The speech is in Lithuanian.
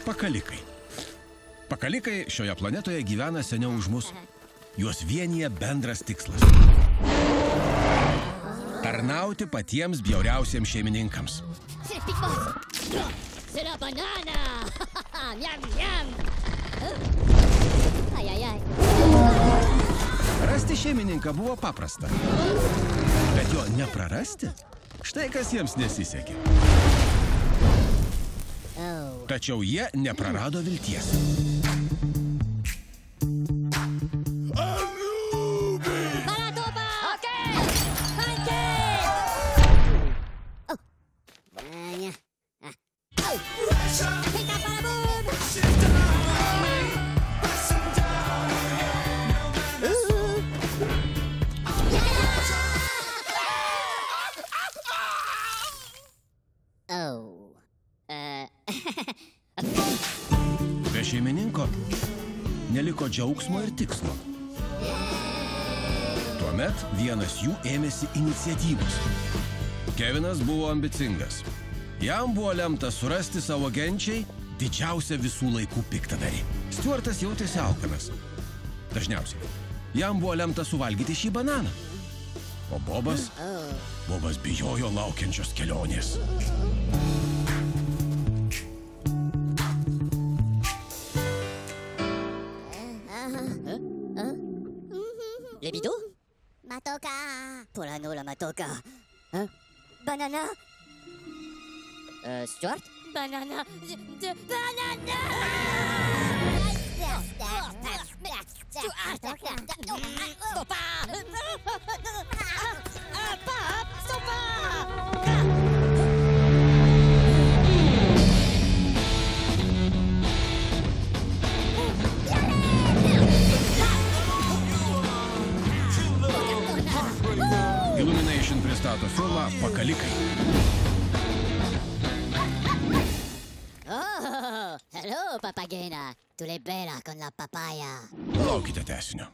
Pakalikai. Pakalikai šioje planetoje gyvena seniau už mus. Juos vienyje bendras tikslas. Tarnauti patiems bjauriausiems šeimininkams. C'est la banane! Miam, miam! Ai, ai, ai. Rasti šeimininką buvo paprasta. Bet jo neprarasti, štai kas jiems nesisekė. Tačiau jie neprarado vilties. Balatopa! Ok! Panke! Oh! Pika palabum! Be šeimininko neliko džiaugsmo ir tikslo. Tuomet vienas jų ėmėsi iniciatyvos. Kevinas buvo ambicingas. Jam buvo lemta surasti savo genčiai didžiausią visų laikų piktadarį. Stuartas jautėsi alkanas. Dažniausiai. Jam buvo lemta suvalgyti šį bananą. O Bobas bijojo laukiančios kelionės. Les bidous? Matoka! Polano la matoka. Hein? Banana? Stuart? Banana. Banana! Stopa! Pap, stopa! Illumination pristato filmą Pakalikai. Oh, hello, papagena. Tu l'es bella con la papaya. Laukite tęsinio.